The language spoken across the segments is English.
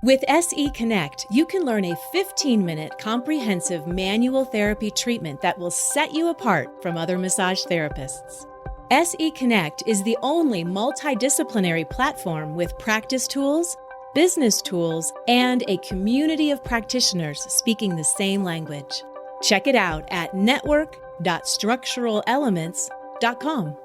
With SE Connect, you can learn a 15-minute comprehensive manual therapy treatment that will set you apart from other massage therapists. SE Connect is the only multidisciplinary platform with practice tools, business tools, and a community of practitioners speaking the same language. Check it out at network.structuralelements.com.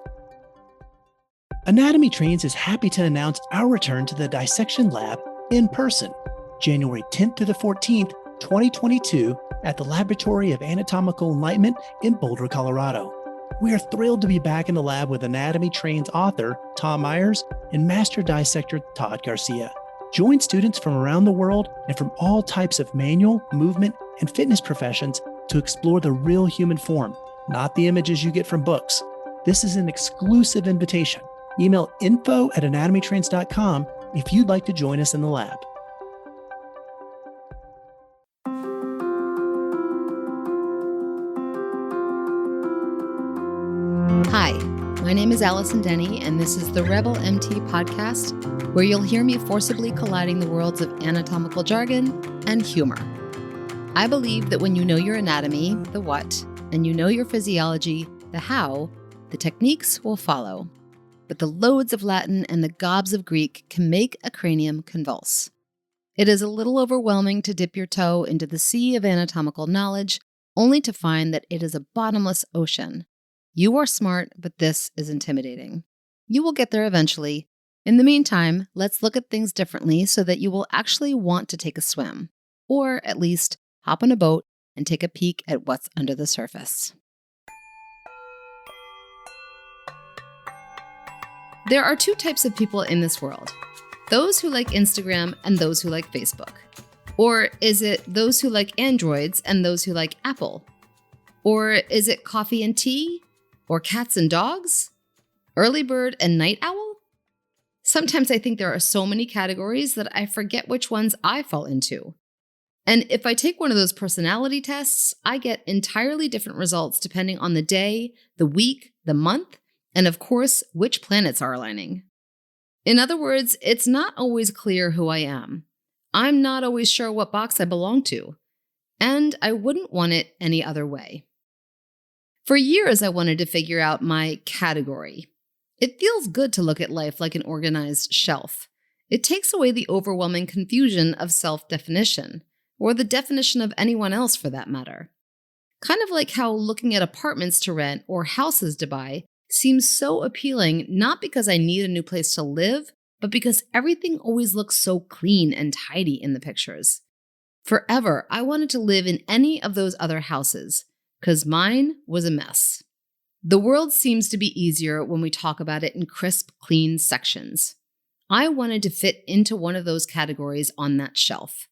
Anatomy Trains is happy to announce our return to the Dissection Lab in person, January 10th to the 14th, 2022, at the Laboratory of Anatomical Enlightenment in Boulder, Colorado. We are thrilled to be back in the lab with Anatomy Trains author Tom Myers and master dissector Todd Garcia. Join students from around the world and from all types of manual, movement, and fitness professions to explore the real human form, not the images you get from books. This is an exclusive invitation. Email info@anatomytrains.com if you'd like to join us in the lab. Hi, my name is Allison Denney, and this is the rebelmt podcast, where you'll hear me forcibly colliding the worlds of anatomical jargon and humor. I believe that when you know your anatomy, the what, and you know your physiology, the how, the techniques will follow. But the loads of Latin and the gobs of Greek can make a cranium convulse. It is a little overwhelming to dip your toe into the sea of anatomical knowledge, only to find that it is a bottomless ocean. You are smart, but this is intimidating. You will get there eventually. In the meantime, let's look at things differently so that you will actually want to take a swim, or at least hop on a boat and take a peek at what's under the surface. There are two types of people in this world: those who like Instagram and those who like Facebook. Or is it those who like Androids and those who like Apple? Or is it coffee and tea? Or cats and dogs? Early bird and night owl? Sometimes I think there are so many categories that I forget which ones I fall into. And if I take one of those personality tests, I get entirely different results depending on the day, the week, the month, and of course, which planets are aligning. In other words, it's not always clear who I am. I'm not always sure what box I belong to. And I wouldn't want it any other way. For years, I wanted to figure out my category. It feels good to look at life like an organized shelf. It takes away the overwhelming confusion of self-definition, or the definition of anyone else for that matter. Kind of like how looking at apartments to rent or houses to buy seems so appealing, not because I need a new place to live, but because everything always looks so clean and tidy in the pictures. Forever, I wanted to live in any of those other houses, because mine was a mess. The world seems to be easier when we talk about it in crisp, clean sections. I wanted to fit into one of those categories on that shelf.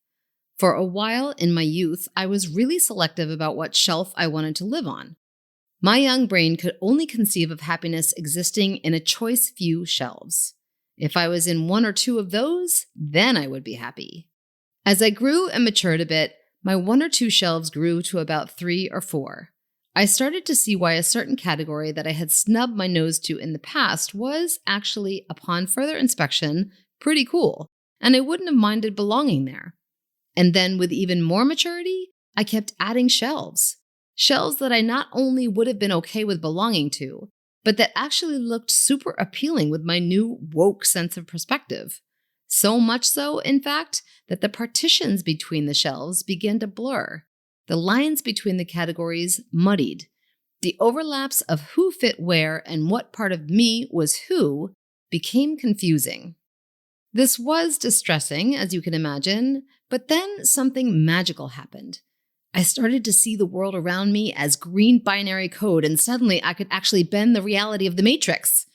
For a while in my youth, I was really selective about what shelf I wanted to live on. My young brain could only conceive of happiness existing in a choice few shelves. If I was in one or two of those, then I would be happy. As I grew and matured a bit, my one or two shelves grew to about 3 or 4. I started to see why a certain category that I had snubbed my nose to in the past was actually, upon further inspection, pretty cool, and I wouldn't have minded belonging there. And then with even more maturity, I kept adding shelves. Shelves that I not only would have been okay with belonging to, but that actually looked super appealing with my new woke sense of perspective. So much so, in fact, that the partitions between the shelves began to blur. The lines between the categories muddied. The overlaps of who fit where and what part of me was who became confusing. This was distressing, as you can imagine, but then something magical happened. I started to see the world around me as green binary code, and suddenly I could actually bend the reality of the Matrix.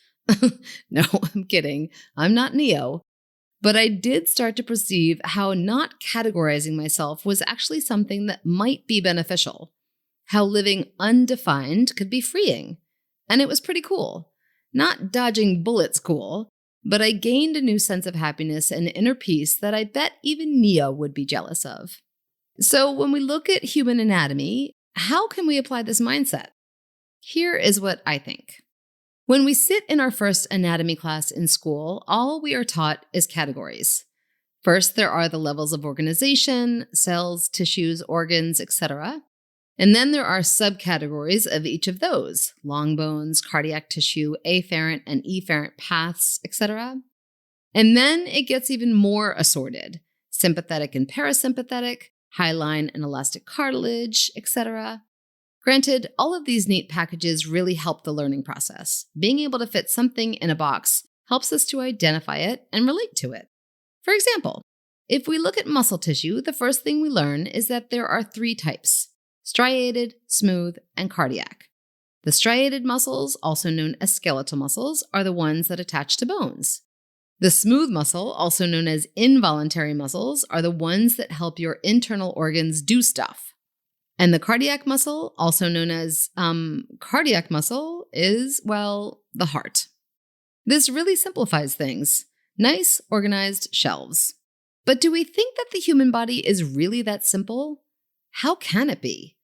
No, I'm kidding. I'm not Neo. But I did start to perceive how not categorizing myself was actually something that might be beneficial. How living undefined could be freeing. And it was pretty cool. Not dodging bullets cool, but I gained a new sense of happiness and inner peace that I bet even Neo would be jealous of. So when we look at human anatomy, how can we apply this mindset? Here is what I think. When we sit in our first anatomy class in school, all we are taught is categories. First, there are the levels of organization, cells, tissues, organs, etc. And then there are subcategories of each of those: long bones, cardiac tissue, afferent and efferent paths, etc. And then it gets even more assorted: sympathetic and parasympathetic, hyaline and elastic cartilage, etc. Granted, all of these neat packages really help the learning process. Being able to fit something in a box helps us to identify it and relate to it. For example, if we look at muscle tissue, the first thing we learn is that there are 3 types: striated, smooth, and cardiac. The striated muscles, also known as skeletal muscles, are the ones that attach to bones. The smooth muscle, also known as involuntary muscles, are the ones that help your internal organs do stuff. And the cardiac muscle, also known as cardiac muscle, is, well, the heart. This really simplifies things. Nice, organized shelves. But do we think that the human body is really that simple? How can it be?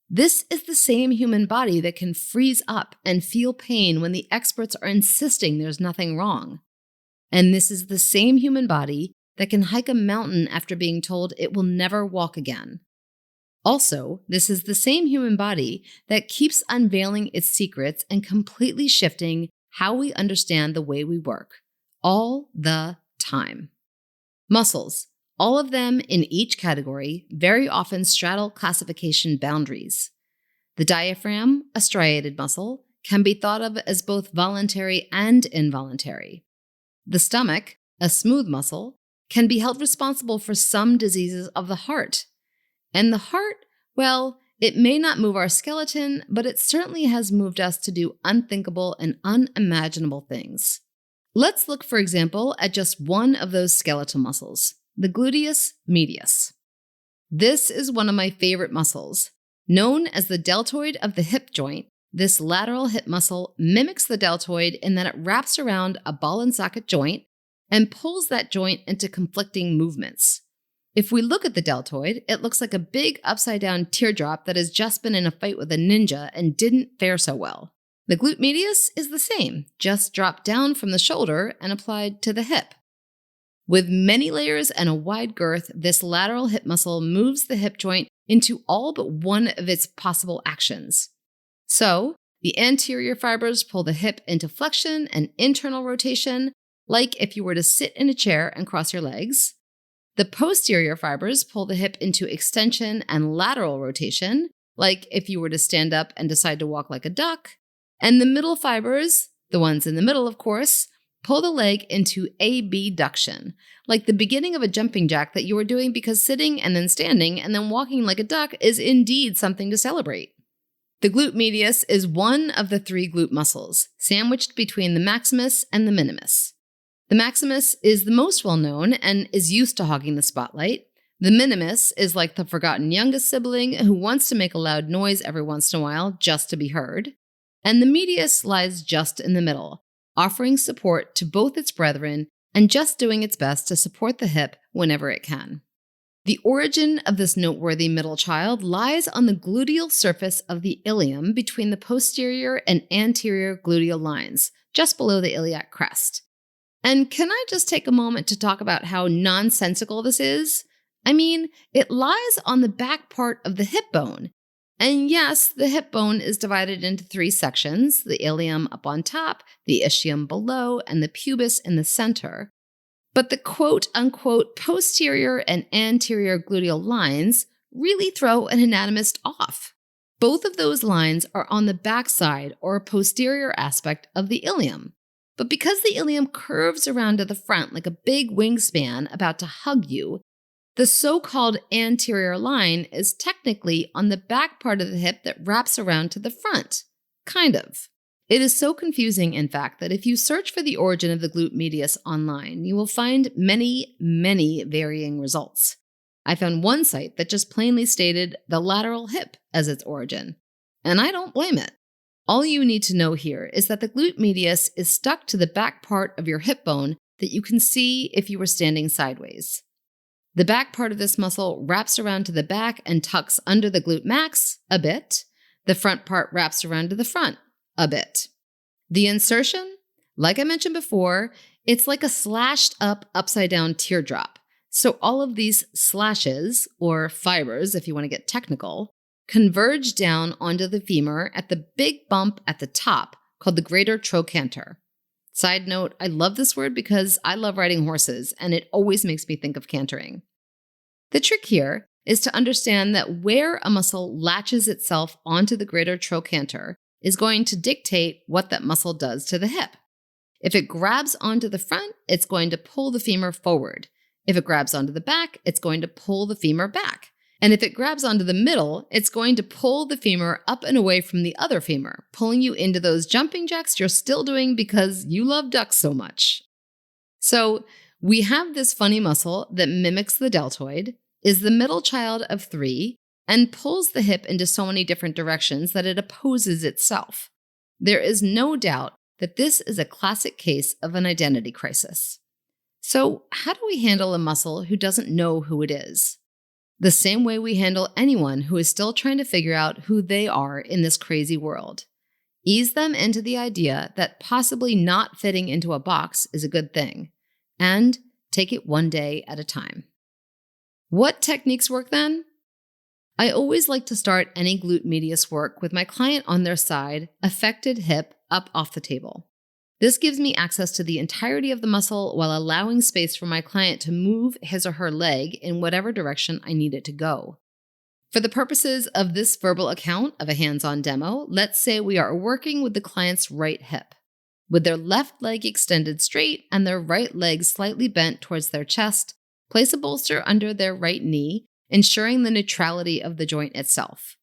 This is the same human body that can freeze up and feel pain when the experts are insisting there's nothing wrong. And this is the same human body that can hike a mountain after being told it will never walk again. Also, this is the same human body that keeps unveiling its secrets and completely shifting how we understand the way we work, all the time. Muscles, all of them in each category, very often straddle classification boundaries. The diaphragm, a striated muscle, can be thought of as both voluntary and involuntary. The stomach, a smooth muscle, can be held responsible for some diseases of the heart. And the heart, well, it may not move our skeleton, but it certainly has moved us to do unthinkable and unimaginable things. Let's look, for example, at just one of those skeletal muscles, the gluteus medius. This is one of my favorite muscles. Known as the deltoid of the hip joint, this lateral hip muscle mimics the deltoid in that it wraps around a ball and socket joint and pulls that joint into conflicting movements. If we look at the deltoid, it looks like a big upside-down teardrop that has just been in a fight with a ninja and didn't fare so well. The glute medius is the same, just dropped down from the shoulder and applied to the hip. With many layers and a wide girth, this lateral hip muscle moves the hip joint into all but one of its possible actions. So, the anterior fibers pull the hip into flexion and internal rotation, like if you were to sit in a chair and cross your legs. The posterior fibers pull the hip into extension and lateral rotation, like if you were to stand up and decide to walk like a duck. And the middle fibers, the ones in the middle, of course, pull the leg into abduction, like the beginning of a jumping jack that you are doing because sitting and then standing and then walking like a duck is indeed something to celebrate. The glute medius is one of the 3 glute muscles, sandwiched between the maximus and the minimus. The maximus is the most well-known and is used to hogging the spotlight. The minimus is like the forgotten youngest sibling who wants to make a loud noise every once in a while just to be heard. And the medius lies just in the middle, offering support to both its brethren and just doing its best to support the hip whenever it can. The origin of this noteworthy middle child lies on the gluteal surface of the ilium between the posterior and anterior gluteal lines, just below the iliac crest. And can I just take a moment to talk about how nonsensical this is? I mean, it lies on the back part of the hip bone. And yes, the hip bone is divided into 3 sections, the ilium up on top, the ischium below, and the pubis in the center. But the quote-unquote posterior and anterior gluteal lines really throw an anatomist off. Both of those lines are on the backside or posterior aspect of the ilium. But because the ilium curves around to the front like a big wingspan about to hug you, the so-called anterior line is technically on the back part of the hip that wraps around to the front. Kind of. It is so confusing, in fact, that if you search for the origin of the glute medius online, you will find many, many varying results. I found one site that just plainly stated the lateral hip as its origin, and I don't blame it. All you need to know here is that the glute medius is stuck to the back part of your hip bone that you can see if you were standing sideways. The back part of this muscle wraps around to the back and tucks under the glute max a bit. The front part wraps around to the front a bit. The insertion, like I mentioned before, it's like a slashed up upside down teardrop. So all of these slashes, or fibers if you want to get technical, converge down onto the femur at the big bump at the top called the greater trochanter. Side note, I love this word because I love riding horses and it always makes me think of cantering. The trick here is to understand that where a muscle latches itself onto the greater trochanter is going to dictate what that muscle does to the hip. If it grabs onto the front, it's going to pull the femur forward. If it grabs onto the back, it's going to pull the femur back. And if it grabs onto the middle, it's going to pull the femur up and away from the other femur, pulling you into those jumping jacks you're still doing because you love ducks so much. So we have this funny muscle that mimics the deltoid, is the middle child of 3, and pulls the hip into so many different directions that it opposes itself. There is no doubt that this is a classic case of an identity crisis. So how do we handle a muscle who doesn't know who it is? The same way we handle anyone who is still trying to figure out who they are in this crazy world. Ease them into the idea that possibly not fitting into a box is a good thing, and take it one day at a time. What techniques work then? I always like to start any glute medius work with my client on their side, affected hip up off the table. This gives me access to the entirety of the muscle while allowing space for my client to move his or her leg in whatever direction I need it to go. For the purposes of this verbal account of a hands-on demo, let's say we are working with the client's right hip. With their left leg extended straight and their right leg slightly bent towards their chest, place a bolster under their right knee, ensuring the neutrality of the joint itself.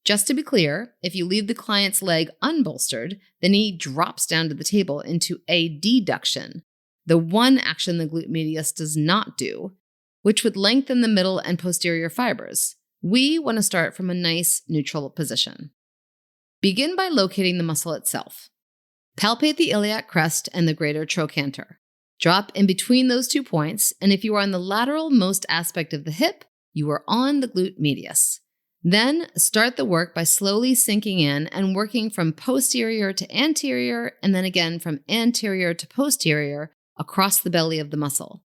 Just to be clear, if you leave the client's leg unbolstered, the knee drops down to the table into a deduction, the one action the glute medius does not do, which would lengthen the middle and posterior fibers. We want to start from a nice neutral position. Begin by locating the muscle itself. Palpate the iliac crest and the greater trochanter. Drop in between those 2 points, and if you are on the lateral most aspect of the hip, you are on the glute medius. Then start the work by slowly sinking in and working from posterior to anterior and then again from anterior to posterior across the belly of the muscle.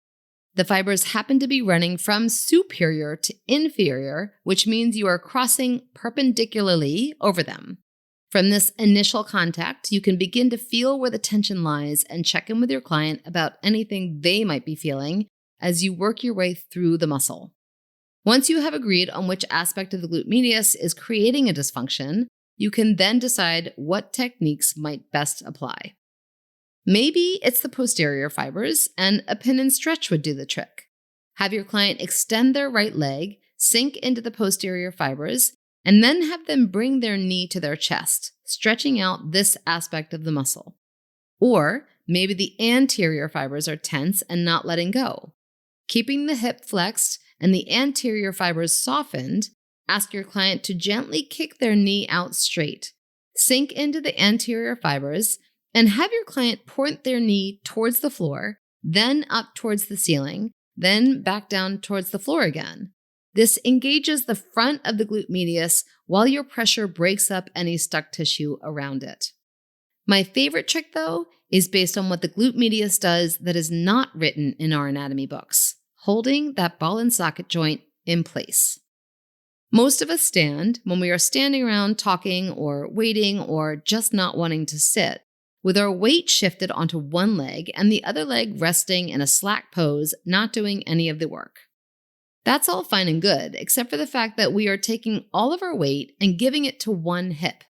The fibers happen to be running from superior to inferior, which means you are crossing perpendicularly over them. From this initial contact, you can begin to feel where the tension lies and check in with your client about anything they might be feeling as you work your way through the muscle. Once you have agreed on which aspect of the glute medius is creating a dysfunction, you can then decide what techniques might best apply. Maybe it's the posterior fibers, and a pin and stretch would do the trick. Have your client extend their right leg, sink into the posterior fibers, and then have them bring their knee to their chest, stretching out this aspect of the muscle. Or maybe the anterior fibers are tense and not letting go. Keeping the hip flexed and the anterior fibers softened, ask your client to gently kick their knee out straight. Sink into the anterior fibers and have your client point their knee towards the floor, then up towards the ceiling, then back down towards the floor again. This engages the front of the glute medius while your pressure breaks up any stuck tissue around it. My favorite trick, though, is based on what the glute medius does that is not written in our anatomy books, holding that ball and socket joint in place. Most of us stand when we are standing around talking or waiting or just not wanting to sit, with our weight shifted onto one leg and the other leg resting in a slack pose, not doing any of the work. That's all fine and good, except for the fact that we are taking all of our weight and giving it to one hip.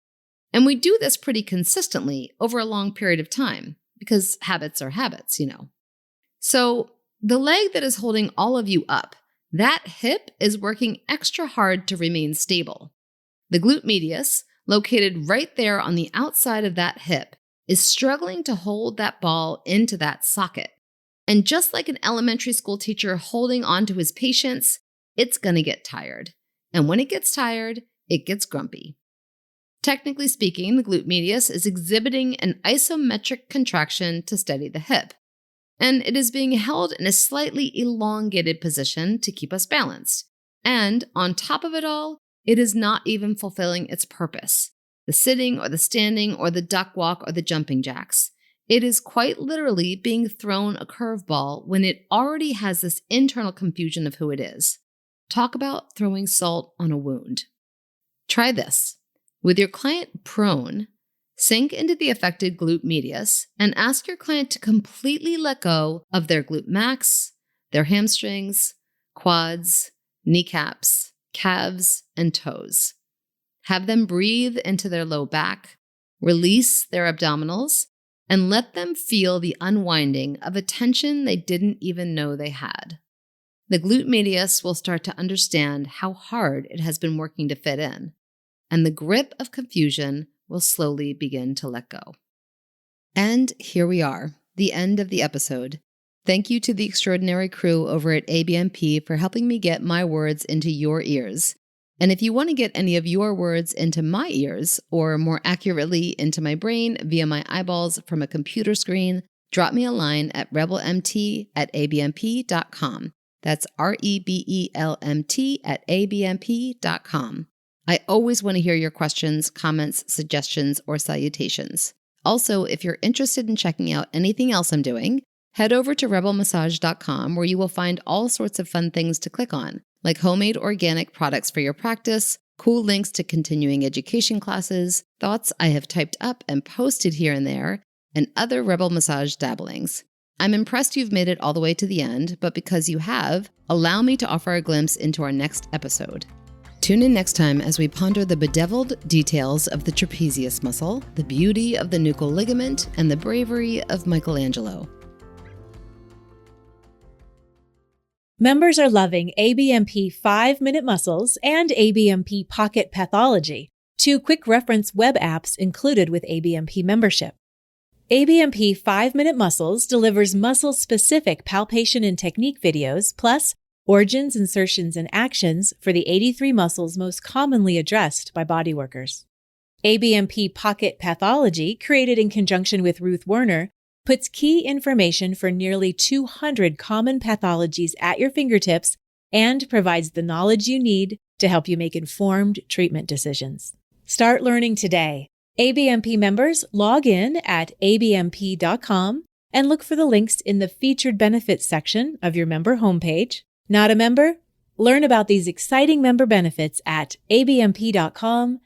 And we do this pretty consistently over a long period of time, because habits are habits, you know. So the leg that is holding all of you up, that hip is working extra hard to remain stable. The glute medius, located right there on the outside of that hip, is struggling to hold that ball into that socket. And just like an elementary school teacher holding on to his patients, it's going to get tired. And when it gets tired, it gets grumpy. Technically speaking, the glute medius is exhibiting an isometric contraction to steady the hip. And it is being held in a slightly elongated position to keep us balanced. And on top of it all, it is not even fulfilling its purpose. The sitting or the standing or the duck walk or the jumping jacks. It is quite literally being thrown a curveball when it already has this internal confusion of who it is. Talk about throwing salt on a wound. Try this. With your client prone, sink into the affected glute medius and ask your client to completely let go of their glute max, their hamstrings, quads, kneecaps, calves, and toes. Have them breathe into their low back, release their abdominals, and let them feel the unwinding of a tension they didn't even know they had. The glute medius will start to understand how hard it has been working to fit in, and the grip of confusion will slowly begin to let go. And here we are, the end of the episode. Thank you to the extraordinary crew over at ABMP for helping me get my words into your ears. And if you want to get any of your words into my ears, or more accurately into my brain via my eyeballs from a computer screen, drop me a line at rebelmt@abmp.com. That's REBELMT@abmp.com. I always want to hear your questions, comments, suggestions, or salutations. Also, if you're interested in checking out anything else I'm doing, head over to rebelmassage.com where you will find all sorts of fun things to click on, like homemade organic products for your practice, cool links to continuing education classes, thoughts I have typed up and posted here and there, and other Rebel Massage dabblings. I'm impressed you've made it all the way to the end, but because you have, allow me to offer a glimpse into our next episode. Tune in next time as we ponder the bedeviled details of the trapezius muscle, the beauty of the nuchal ligament, and the bravery of Michelangelo. Members are loving ABMP 5-Minute Muscles and ABMP Pocket Pathology, 2 quick reference web apps included with ABMP membership. ABMP 5-Minute Muscles delivers muscle-specific palpation and technique videos, plus origins, insertions, and actions for the 83 muscles most commonly addressed by bodyworkers. ABMP Pocket Pathology, created in conjunction with Ruth Werner, puts key information for nearly 200 common pathologies at your fingertips and provides the knowledge you need to help you make informed treatment decisions. Start learning today. ABMP members log in at abmp.com and look for the links in the featured benefits section of your member homepage. Not a member? Learn about these exciting member benefits at abmp.com/more.